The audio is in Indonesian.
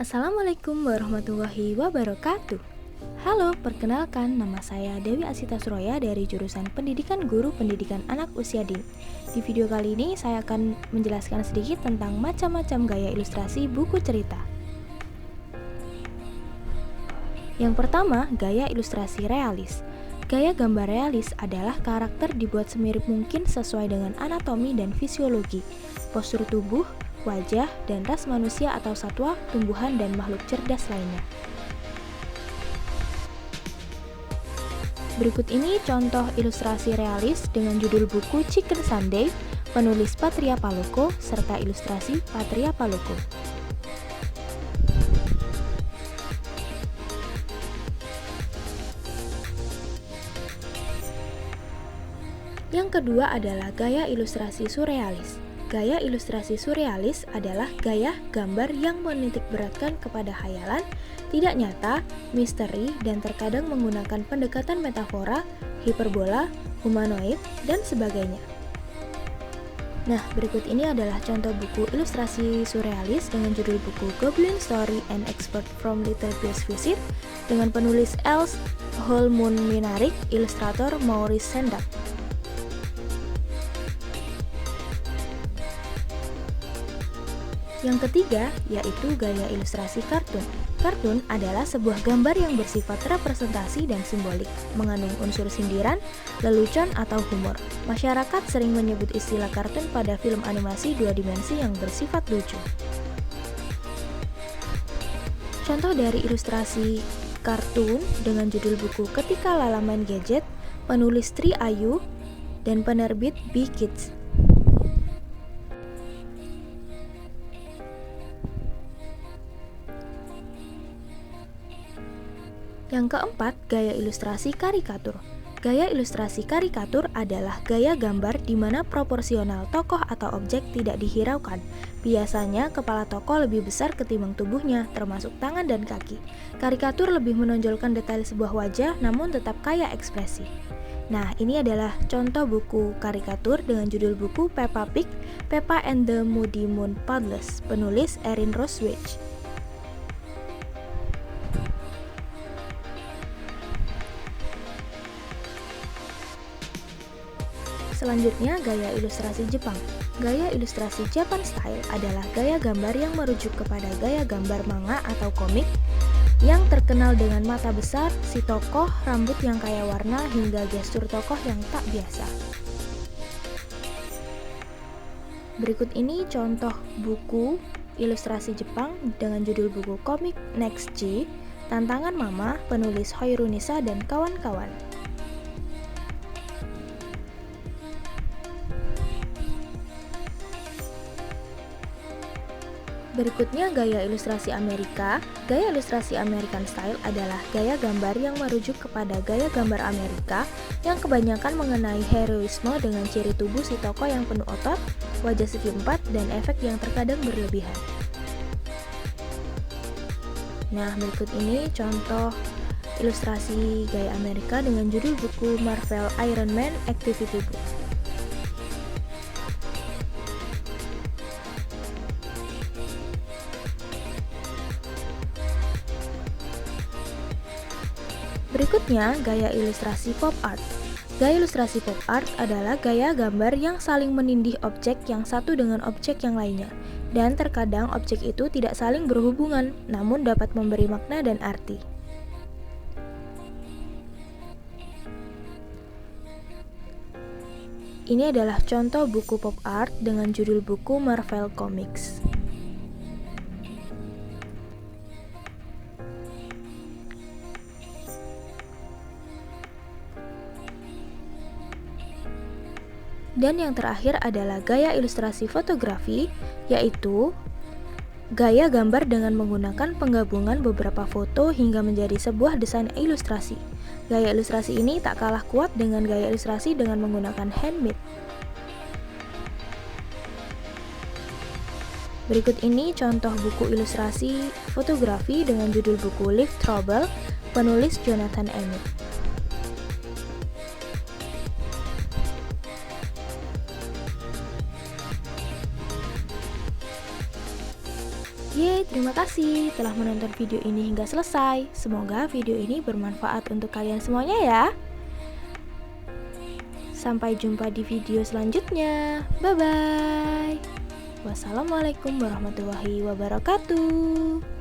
Assalamualaikum warahmatullahi wabarakatuh. Halo, perkenalkan nama saya Dewi Asita Suroya dari jurusan Pendidikan Guru Pendidikan Anak Usia Dini. Di video kali ini saya akan menjelaskan sedikit tentang macam-macam gaya ilustrasi buku cerita. Yang pertama, gaya ilustrasi realis. Gaya gambar realis adalah karakter dibuat semirip mungkin sesuai dengan anatomi dan fisiologi, postur tubuh, wajah, dan ras manusia atau satwa, tumbuhan, dan makhluk cerdas lainnya. Berikut ini contoh ilustrasi realis dengan judul buku Chicken Sunday, penulis Patria Paloko, serta ilustrasi Patria Paloko. Yang kedua adalah gaya ilustrasi surrealis. Gaya ilustrasi surrealis adalah gaya gambar yang menitikberatkan kepada khayalan, tidak nyata, misteri, dan terkadang menggunakan pendekatan metafora, hiperbola, humanoid, dan sebagainya. Nah, berikut ini adalah contoh buku ilustrasi surrealis dengan judul buku Goblin Story and Expert from Little Beast Visit dengan penulis Els Holmund-Minarik, ilustrator Maurice Sendak. Yang ketiga, yaitu gaya ilustrasi kartun. Kartun adalah sebuah gambar yang bersifat representasi dan simbolik, mengandung unsur sindiran, lelucon, atau humor. Masyarakat sering menyebut istilah kartun pada film animasi dua dimensi yang bersifat lucu. Contoh dari ilustrasi kartun dengan judul buku Ketika Lala Main Gadget, penulis Tri Ayu, dan penerbit B Kids. Yang keempat, gaya ilustrasi karikatur. Gaya ilustrasi karikatur adalah gaya gambar di mana proporsional tokoh atau objek tidak dihiraukan. Biasanya, kepala tokoh lebih besar ketimbang tubuhnya, termasuk tangan dan kaki. Karikatur lebih menonjolkan detail sebuah wajah, namun tetap kaya ekspresi. Nah, ini adalah contoh buku karikatur dengan judul buku Peppa Pig, Peppa and the Moody Moon Paddles, penulis Erin Roswich. Selanjutnya, gaya ilustrasi Jepang. Gaya ilustrasi Japan Style adalah gaya gambar yang merujuk kepada gaya gambar manga atau komik yang terkenal dengan mata besar, si tokoh, rambut yang kaya warna, hingga gestur tokoh yang tak biasa. Berikut ini contoh buku ilustrasi Jepang dengan judul buku komik Next G, Tantangan Mama, penulis Hoirunisa dan kawan-kawan. Berikutnya, gaya ilustrasi Amerika. Gaya ilustrasi American Style adalah gaya gambar yang merujuk kepada gaya gambar Amerika yang kebanyakan mengenai heroisme dengan ciri tubuh si tokoh yang penuh otot, wajah segi empat, dan efek yang terkadang berlebihan. Nah, berikut ini contoh ilustrasi gaya Amerika dengan judul buku Marvel Iron Man Activity Book. Berikutnya, gaya ilustrasi pop art. Gaya ilustrasi pop art adalah gaya gambar yang saling menindih objek yang satu dengan objek yang lainnya, dan terkadang objek itu tidak saling berhubungan, namun dapat memberi makna dan arti. Ini adalah contoh buku pop art dengan judul buku Marvel Comics. Dan yang terakhir adalah gaya ilustrasi fotografi, yaitu gaya gambar dengan menggunakan penggabungan beberapa foto hingga menjadi sebuah desain ilustrasi. Gaya ilustrasi ini tak kalah kuat dengan gaya ilustrasi dengan menggunakan handmade. Berikut ini contoh buku ilustrasi fotografi dengan judul buku Leaf Trouble, penulis Jonathan Emmett. Yeay, terima kasih telah menonton video ini hingga selesai. Semoga video ini bermanfaat untuk kalian semuanya ya. Sampai jumpa di video selanjutnya. Bye-bye. Wassalamualaikum warahmatullahi wabarakatuh.